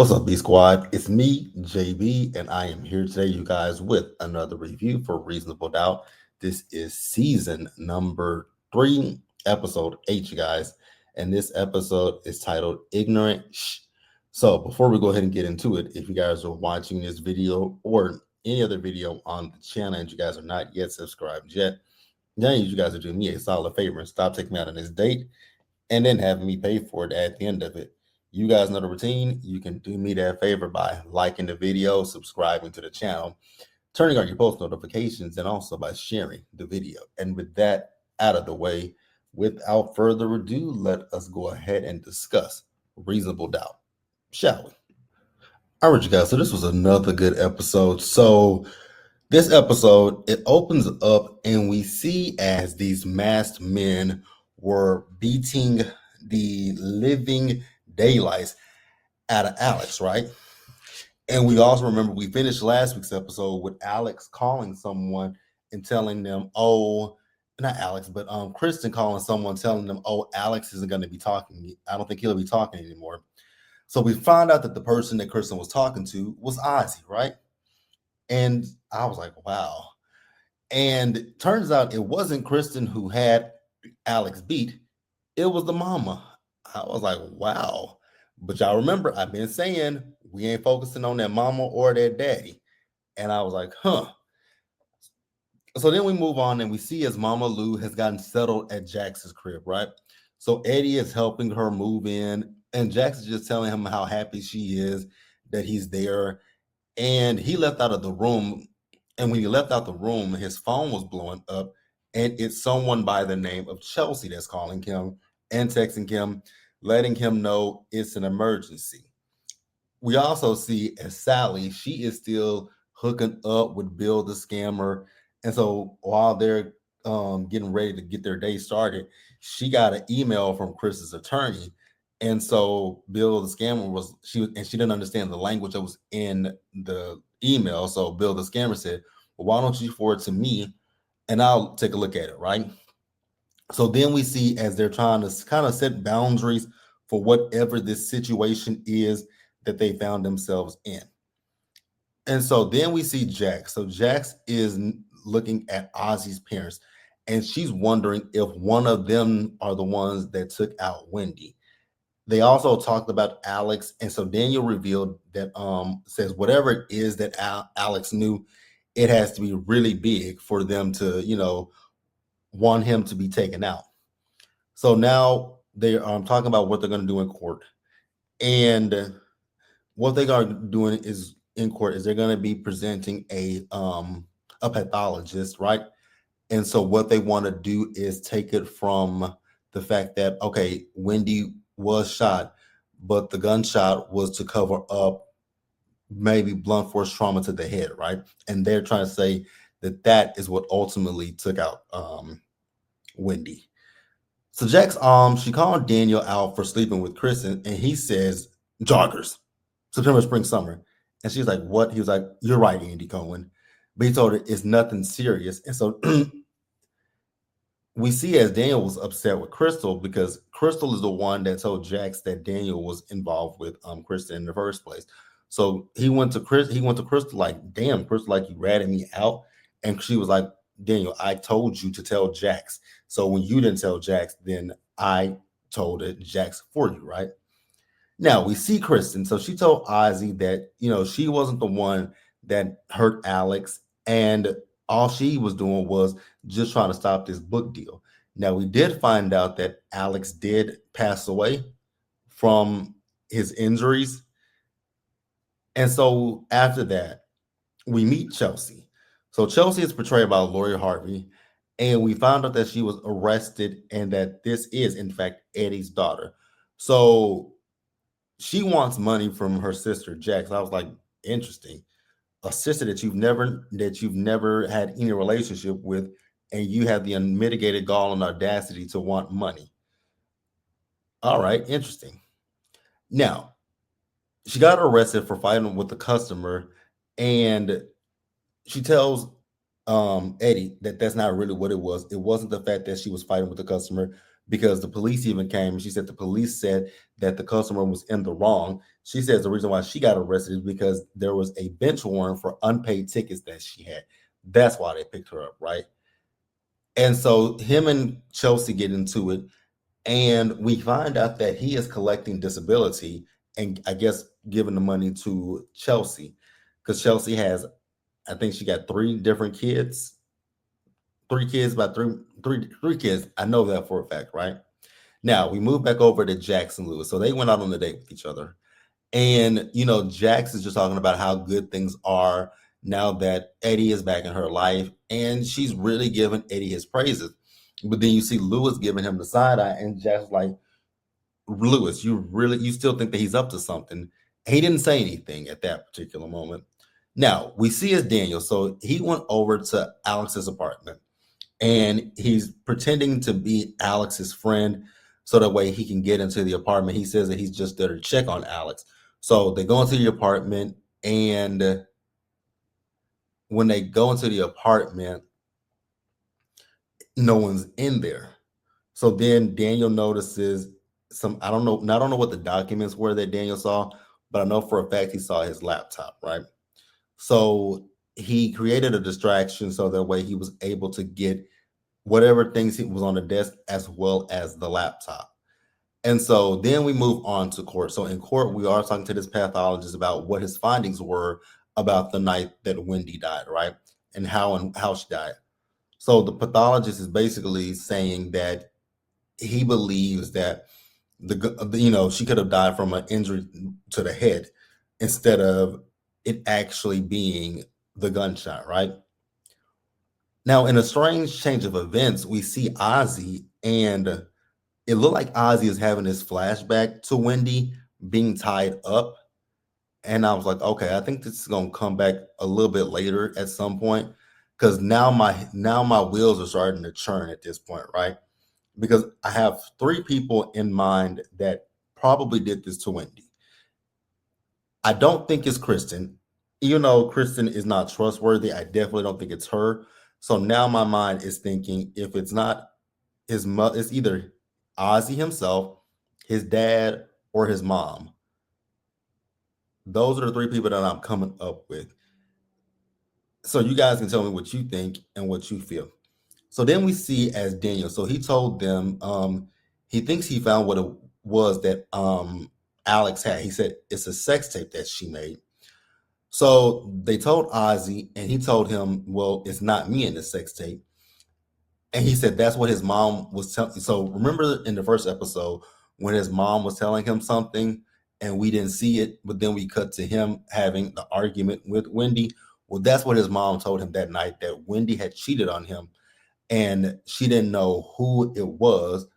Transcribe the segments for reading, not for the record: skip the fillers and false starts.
What's up, B Squad? It's me, JB, and I am here today, you guys, with another review for Reasonable Doubt. This is season number 3, episode 8, you guys, and this episode is titled Ignorant Shh. So, before we go ahead and get into it, if you guys are watching this video or any other video on the channel and you guys are not yet subscribed yet, then you guys are doing me a solid favor and stop taking me out on this date and then having me pay for it at the end of it. You guys know the routine. You can do me that favor by liking the video, subscribing to the channel, turning on your post notifications, and also by sharing the video. And with that out of the way, without further ado, let us go ahead and discuss Reasonable Doubt, shall we? All right, you guys. So this was another good episode. So this episode, it opens up and we see as these masked men were beating the living daylights out of Alex, right? And we also remember we finished last week's episode with Alex calling someone and telling them, oh, not Alex, but Kristen calling someone, telling them, oh, Alex isn't going to be talking. I don't think he'll be talking anymore. So we found out that the person that Kristen was talking to was Ozzy, right? And I was like, wow. And it turns out it wasn't Kristen who had Alex beat. It was the mama. I was like, wow. But y'all remember, I've been saying we ain't focusing on that mama or that daddy. And I was like, huh. So then we move on and we see as Mama Lou has gotten settled at Jax's crib, right? So Eddie is helping her move in, and Jax is just telling him how happy she is that he's there. And he left out of the room. And when he left out the room, his phone was blowing up. And it's someone by the name of Chelsea that's calling him and texting him, letting him know it's an emergency. We also see as Sally, she is still hooking up with Bill the scammer. And so while they're getting ready to get their day started, she got an email from Chris's attorney. And so Bill the scammer she didn't understand the language that was in the email. So Bill the scammer said, well, why don't you forward it to me and I'll take a look at it, right? So then we see as they're trying to kind of set boundaries for whatever this situation is that they found themselves in. And so then we see Jax. So Jax is looking at Ozzy's parents, and she's wondering if one of them are the ones that took out Wendy. They also talked about Alex, and so Daniel revealed that says whatever it is that Alex knew, it has to be really big for them to, want him to be taken out. So now they're talking about what they're going to do in court. And what they are doing is in court is they're going to be presenting a pathologist, right? And so what they want to do is take it from the fact that, okay, Wendy was shot, but the gunshot was to cover up maybe blunt force trauma to the head, right? And they're trying to say that that is what ultimately took out Wendy. So Jax, she called Daniel out for sleeping with Kristen, and he says, joggers, September, spring, summer. And she's like, what? He was like, you're right, Andy Cohen. But he told her it's nothing serious. And so we see as Daniel was upset with Crystal because Crystal is the one that told Jax that Daniel was involved with Kristen in the first place. So he went to Crystal like, damn, Crystal, like you ratted me out. And she was like, Daniel, I told you to tell Jax. So when you didn't tell Jax, then I told it Jax for you, right? Now we see Kristen. So she told Ozzy that, she wasn't the one that hurt Alex. And all she was doing was just trying to stop this book deal. Now we did find out that Alex did pass away from his injuries. And so after that, we meet Chelsea. So Chelsea is portrayed by Lori Harvey. And we found out that she was arrested and that this is, in fact, Eddie's daughter. So she wants money from her sister, Jax. I was like, interesting. A sister that you've never had any relationship with, and you have the unmitigated gall and audacity to want money. All right, interesting. Now, she got arrested for fighting with the customer, and she tells Eddie that that's not really what it was. It wasn't the fact that she was fighting with the customer because the police even came. She said the police said that the customer was in the wrong. She says the reason why she got arrested is because there was a bench warrant for unpaid tickets that she had. That's why they picked her up, right? And so him and Chelsea get into it, and we find out that he is collecting disability and I guess giving the money to Chelsea because Chelsea has, I think she got three kids, about three kids. I know that for a fact, right? Now we move back over to Jackson Lewis. So they went out on a date with each other. And, Jax is just talking about how good things are now that Eddie is back in her life. And she's really giving Eddie his praises. But then you see Lewis giving him the side eye, and Jax is like, Lewis, you still think that he's up to something? He didn't say anything at that particular moment. Now we see as Daniel. So he went over to Alex's apartment and he's pretending to be Alex's friend so that way he can get into the apartment. He says that he's just there to check on Alex. So they go into the apartment, and when they go into the apartment, no one's in there. So then Daniel notices I don't know what the documents were that Daniel saw, but I know for a fact he saw his laptop, right? So he created a distraction so that way he was able to get whatever things he was on the desk as well as the laptop. And so then we move on to court. So in court, we are talking to this pathologist about what his findings were about the night that Wendy died, right? And how she died. So the pathologist is basically saying that he believes that she could have died from an injury to the head instead of it actually being the gunshot, right? Now, in a strange change of events, we see Ozzy, and it looked like Ozzy is having this flashback to Wendy being tied up. And I was like, okay, I think this is gonna come back a little bit later at some point. Because now my wheels are starting to churn at this point, right? Because I have three people in mind that probably did this to Wendy. I don't think it's Kristen. Even though Kristen is not trustworthy, I definitely don't think it's her. So now my mind is thinking if it's not his mother, it's either Ozzy himself, his dad, or his mom. Those are the three people that I'm coming up with. So you guys can tell me what you think and what you feel. So then we see as Daniel. So he told them he thinks he found what it was that Alex had. He said it's a sex tape that she made. So they told Ozzy, and he told him, well, it's not me in the sex tape. And he said that's what his mom was telling. So remember in the first episode when his mom was telling him something and we didn't see it, but then we cut to him having the argument with Wendy. Well, that's what his mom told him that night, that Wendy had cheated on him and she didn't know who it was,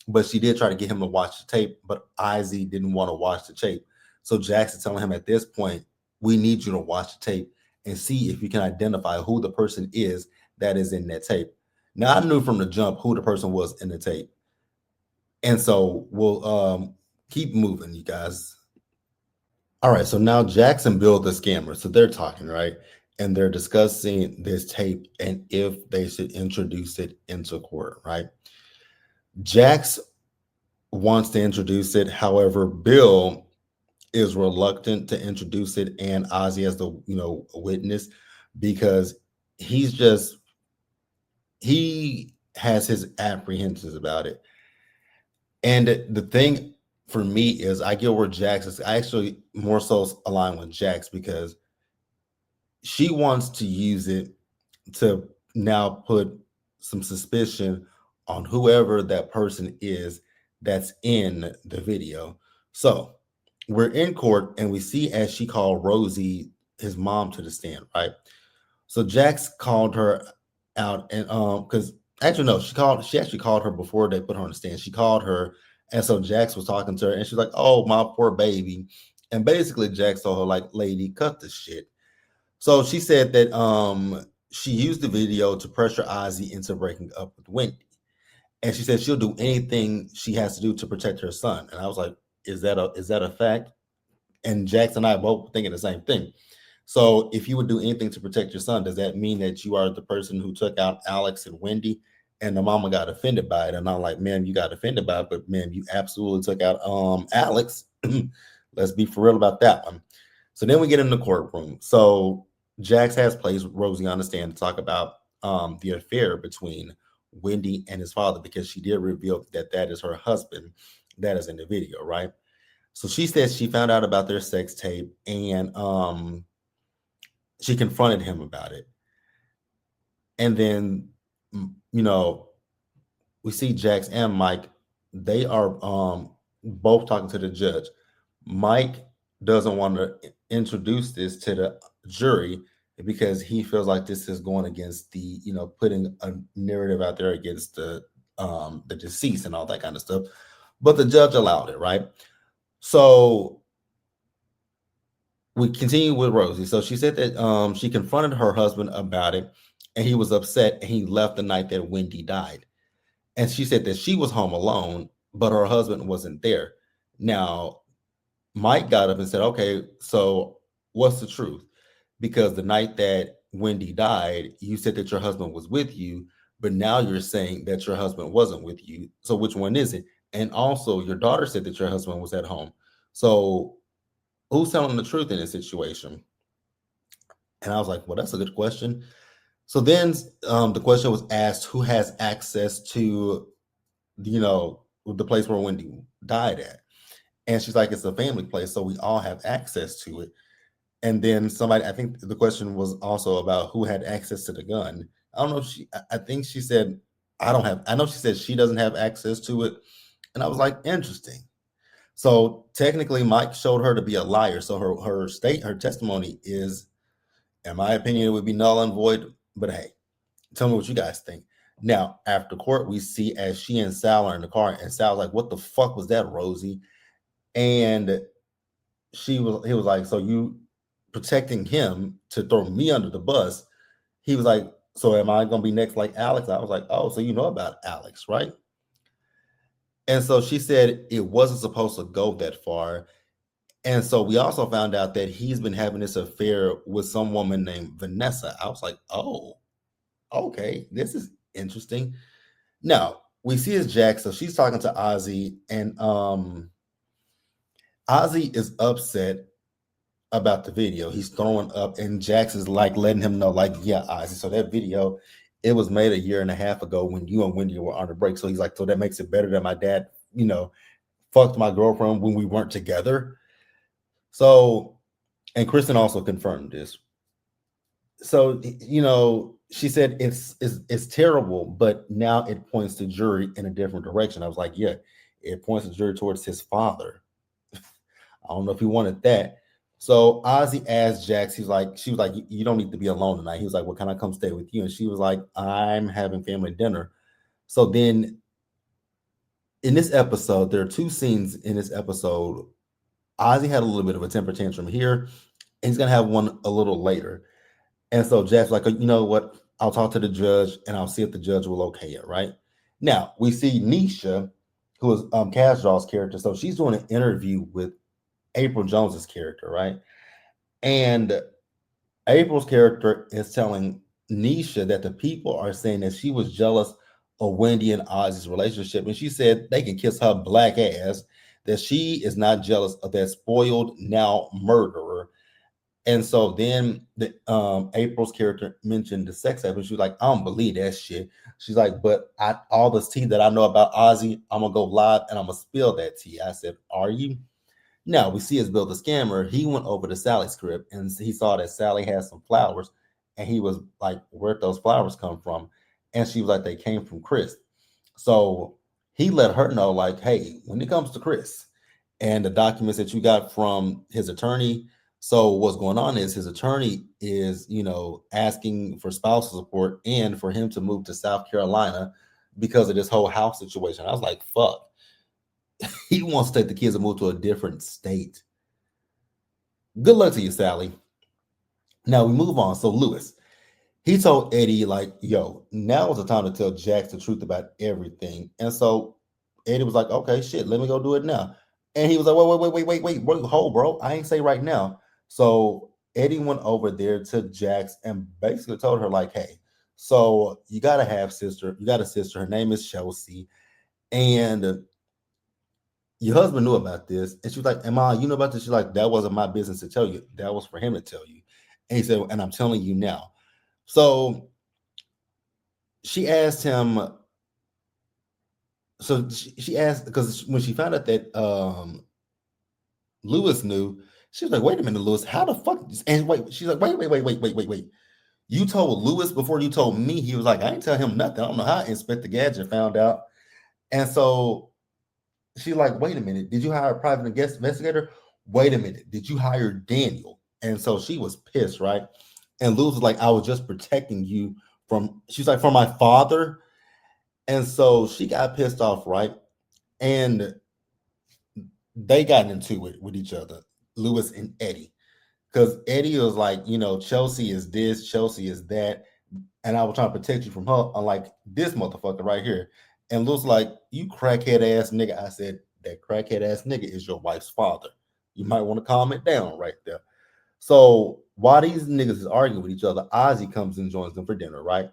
but she did try to get him to watch the tape, but Ozzy didn't want to watch the tape. So Jackson telling him at this point, we need you to watch the tape and see if you can identify who the person is that is in that tape. Now I knew from the jump who the person was in the tape. And so we'll keep moving, you guys. All right, so now Jackson built the scammer. So they're talking, right? And they're discussing this tape and if they should introduce it into court, right? Jax wants to introduce it. However, Bill is reluctant to introduce it and Ozzy as the witness because he has his apprehensions about it. And the thing for me is I get where Jax is. I actually more so align with Jax because she wants to use it to now put some suspicion on whoever that person is that's in the video. So we're in court and we see as she called Rosie, his mom, to the stand, right? So Jax called her out and because actually no, she actually called her before they put her on the stand. She called her, and so Jax was talking to her and she's like, oh, my poor baby. And basically Jax told her, like, lady, cut the shit. So she said that she used the video to pressure Ozzy into breaking up with Wendy. And she said she'll do anything she has to do to protect her son. And I was like, is that a fact? And Jax and I both thinking the same thing. So if you would do anything to protect your son, does that mean that you are the person who took out Alex and Wendy? And the mama got offended by it. And I'm like, ma'am, you got offended by it, but ma'am, you absolutely took out Alex. Let's be for real about that one. So then we get in the courtroom. So Jax has placed Rosie on the stand to talk about the affair between Wendy and his father, because she did reveal that that is her husband that is in the video, right? So she says she found out about their sex tape, and she confronted him about it. And then, you know, we see Jax and Mike. They are both talking to the judge. Mike doesn't want to introduce this to the jury because he feels like this is going against the, putting a narrative out there against the deceased and all that kind of stuff. But the judge allowed it, right? So we continue with Rosie. So she said that she confronted her husband about it, and he was upset, and he left the night that Wendy died. And she said that she was home alone, but her husband wasn't there. Now, Mike got up and said, okay, so what's the truth? Because the night that Wendy died, you said that your husband was with you, but now you're saying that your husband wasn't with you. So which one is it? And also, your daughter said that your husband was at home. So who's telling the truth in this situation? And I was like, well, that's a good question. So then the question was asked, who has access to, the place where Wendy died at? And she's like, it's a family place, so we all have access to it. And then somebody, I think the question was also about who had access to the gun. I don't know if I think she said, I know she said she doesn't have access to it. And I was like, interesting. So technically, Mike showed her to be a liar. So her testimony is, in my opinion, it would be null and void. But hey, tell me what you guys think. Now, after court, we see as she and Sal are in the car, and Sal's like, what the fuck was that, Rosie? And he was like, so you protecting him to throw me under the bus? He was like, so am I gonna be next like Alex? I was like, oh, so you know about Alex, right? And so she said it wasn't supposed to go that far. And so we also found out that he's been having this affair with some woman named Vanessa. I was like, oh, okay, this is interesting. Now we see his Jack. So she's talking to Ozzy, and Ozzy is upset about the video. He's throwing up, and Jax is like letting him know, like, yeah, Ozzy. So that video, it was made a year and a half ago when you and Wendy were on the break. So he's like, so that makes it better that my dad, fucked my girlfriend when we weren't together. So, and Kristen also confirmed this. So, she said it's terrible, but now it points the jury in a different direction. I was like, yeah, it points the jury towards his father. I don't know if he wanted that. So Ozzy asked Jax, she was like, you don't need to be alone tonight. He was like, well, can I come stay with you? And she was like, I'm having family dinner. So then in this episode, there are two scenes in this episode. Ozzy had a little bit of a temper tantrum here, and he's gonna have one a little later. And so Jack's like, you know what? I'll talk to the judge and I'll see if the judge will okay it, right? Now we see Nisha, who is Casdraw's character. So she's doing an interview with April Jones's character, right? And April's character is telling Nisha that the people are saying that she was jealous of Wendy and Ozzy's relationship. And she said they can kiss her black ass, that she is not jealous of that spoiled now murderer. And so then April's character mentioned the sex act, and she was like, I don't believe that shit. She's like, but all this tea that I know about Ozzy, I'm gonna go live and I'm gonna spill that tea. I said, are you? Now we see as Bill the Scammer, he went over to Sally's crib and he saw that Sally had some flowers, and he was like, where'd those flowers come from? And she was like, they came from Chris. So he let her know, like, hey, when it comes to Chris and the documents that you got from his attorney, so what's going on is his attorney is, asking for spousal support and for him to move to South Carolina because of this whole house situation. I was like, fuck. He wants to take the kids and move to a different state. Good luck to you, Sally. Now we move on. So Lewis, he told Eddie, like, yo, now is the time to tell Jax the truth about everything. And so Eddie was like, okay, shit, let me go do it now. And he was like, wait, hold, bro. I ain't say right now. So Eddie went over there to Jax and basically told her, like, hey, So you gotta have sister. You got a sister. Her name is Chelsea, and your husband knew about this. And she was like, "Emma, you know about this?" She's like, "That wasn't my business to tell you. That was for him to tell you." And he said, "And I'm telling you now." So she asked him. So she asked because when she found out that Lewis knew, she was like, "Wait a minute, Lewis, how the fuck?" And wait, she's like, "Wait. You told Lewis before you told me." He was like, "I ain't tell him nothing. I don't know how Inspector Gadget found out." And so she's like, "Wait a minute, did you hire a private investigator? Wait a minute, did you hire Daniel?" And so she was pissed, right? And Lewis was like, "I was just protecting you from," she's like, "from my father." And so she got pissed off, right? And they got into it with each other, Lewis and Eddie. Because Eddie was like, Chelsea is this, Chelsea is that, and I was trying to protect you from her, unlike this motherfucker right here. And Lewis like, "You crackhead ass nigga." I said, "That crackhead ass nigga is your wife's father. You might want to calm it down right there." So while these niggas is arguing with each other, Ozzy comes and joins them for dinner, right?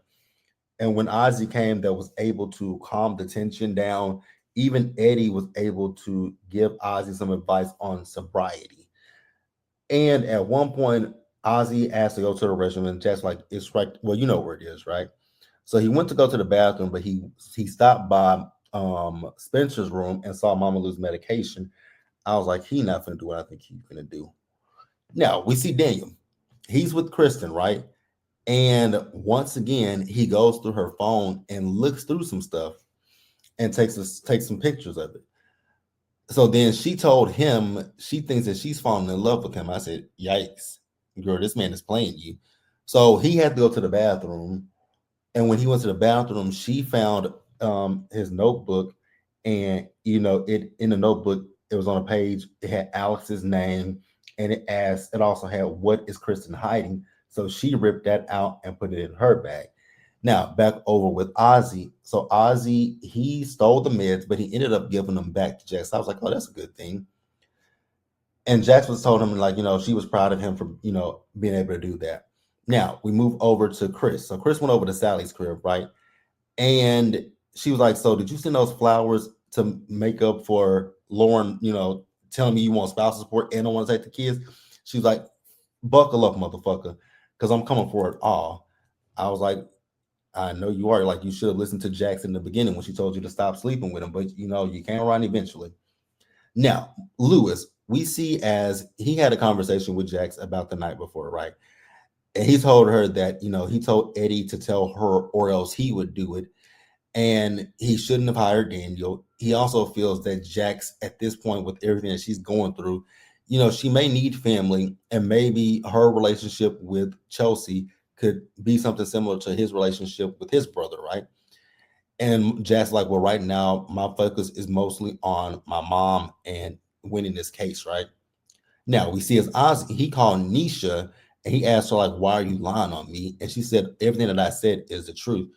And when Ozzy came, that was able to calm the tension down. Even Eddie was able to give Ozzy some advice on sobriety. And at one point, Ozzy asked to go to the restroom, and Jack's like, "It's right. Well, you know where it is, right?" So he went to go to the bathroom, but he stopped by Spencer's room and saw Mama lose medication. I was like, he not gonna do what I think he's gonna do. Now we see Daniel. He's with Kristen, right? And once again, he goes through her phone and looks through some stuff and takes some pictures of it. So then she told him she thinks that she's falling in love with him. I said, "Yikes, girl, this man is playing you." So he had to go to the bathroom. And when he went to the bathroom, she found his notebook, and it in the notebook, it was on a page. It had Alex's name, and it also had "What is Kristen hiding?" So she ripped that out and put it in her bag. Now back over with Ozzy. So Ozzy, he stole the meds, but he ended up giving them back to Jax. I was like, "Oh, that's a good thing." And Jax was told him, like, she was proud of him for being able to do that. Now we move over to Chris. So Chris went over to Sally's crib, right? And she was like, "So did you send those flowers to make up for Lauren, telling me you want spousal support and don't want to take the kids?" She was like, "Buckle up, motherfucker, because I'm coming for it all." I was like, "I know you are. Like, you should have listened to Jackson in the beginning when she told you to stop sleeping with him, but you can't run eventually." Now, Lewis, we see as he had a conversation with Jax about the night before, right? And he told her that, he told Eddie to tell her or else he would do it, and he shouldn't have hired Daniel. He also feels that Jax, at this point, with everything that she's going through, she may need family, and maybe her relationship with Chelsea could be something similar to his relationship with his brother, right? And Jack's like, "Well, right now, my focus is mostly on my mom and winning this case, right?" Now we see as Ozzy, he called Nisha and he asked her, like, "Why are you lying on me?" And she said, "Everything that I said is the truth."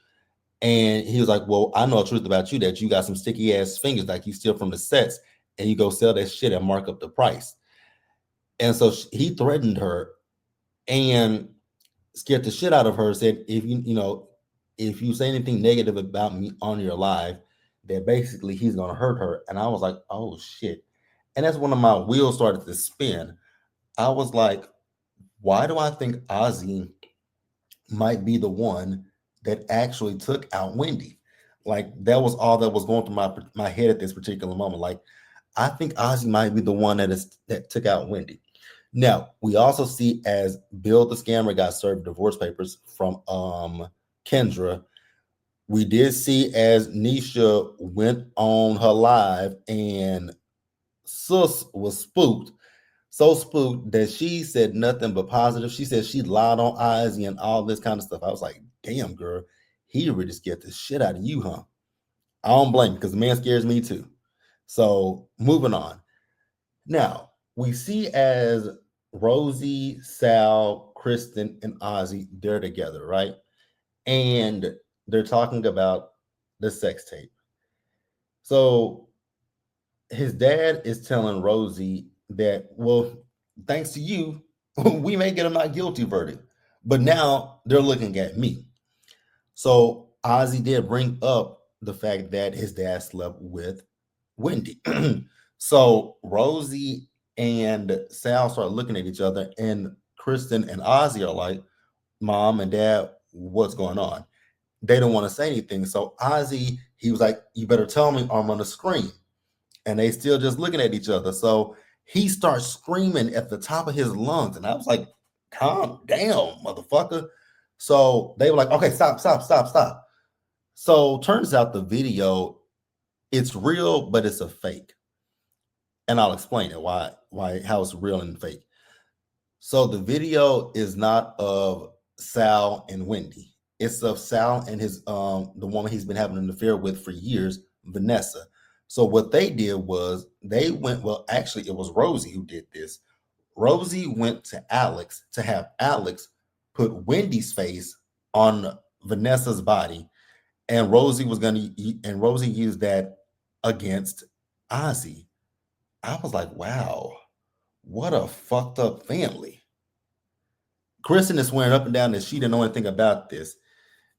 And he was like, "Well, I know the truth about you, that you got some sticky ass fingers, like you steal from the sets and you go sell that shit and mark up the price." And so he threatened her and scared the shit out of her. Said, if you say anything negative about me on your live, that basically he's gonna hurt her. And I was like, "Oh shit." And that's when my wheels started to spin. I was like, why do I think Ozzy might be the one that actually took out Wendy? Like, that was all that was going through my head at this particular moment. Like, I think Ozzy might be the one that took out Wendy. Now we also see as Bill the scammer got served divorce papers from Kendra. We did see as Nisha went on her live and Sus was spooked, so spooked that she said nothing but positive. She said she lied on Ozzy and all this kind of stuff. I was like, "Damn, girl, he really scared the shit out of you, huh?" I don't blame you, because the man scares me too. So moving on. Now we see as Rosie, Sal, Kristen, and Ozzy, they're together, right? And they're talking about the sex tape. So his dad is telling Rosie that, well, thanks to you, we may get a not guilty verdict. But now they're looking at me. So Ozzy did bring up the fact that his dad slept with Wendy. So Rosie and Sal start looking at each other, and Kristen and Ozzy are like, Mom and Dad, what's going on? They don't want to say anything. So Ozzy, he was like, you better tell me or I'm gonna scream. And they still just looking at each other. So he starts screaming at the top of his lungs. And I was like, calm down, motherfucker. So they were like, okay, stop, stop, stop, stop. So turns out the video, it's real, but it's a fake. And I'll explain it how it's real and fake. So the video is not of Sal and Wendy. It's of Sal and his the woman he's been having an affair with for years, Vanessa. So what they did was they went, well, actually it was Rosie who did this. Rosie went to Alex to have Alex put Wendy's face on Vanessa's body, and Rosie used that against Ozzy. I was like, wow, what a fucked up family. Kristen is swearing up and down that she didn't know anything about this.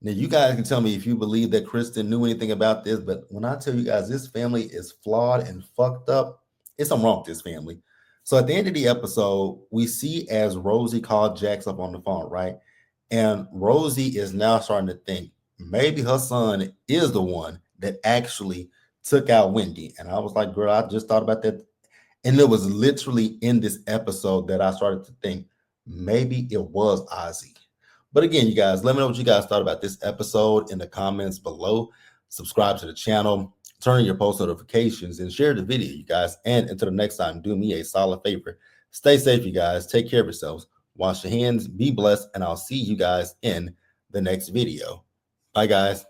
Now, you guys can tell me if you believe that Kristen knew anything about this, but when I tell you guys this family is flawed and fucked up, it's something wrong with this family. So at the end of the episode, we see as Rosie called Jax up on the phone, right? And Rosie is now starting to think maybe her son is the one that actually took out Wendy. And I was like, girl, I just thought about that. And it was literally in this episode that I started to think maybe it was Ozzy. But again, you guys, let me know what you guys thought about this episode in the comments below. Subscribe to the channel, turn on your post notifications, and share the video, you guys. And until the next time, do me a solid favor. Stay safe, you guys. Take care of yourselves. Wash your hands, be blessed, and I'll see you guys in the next video. Bye, guys.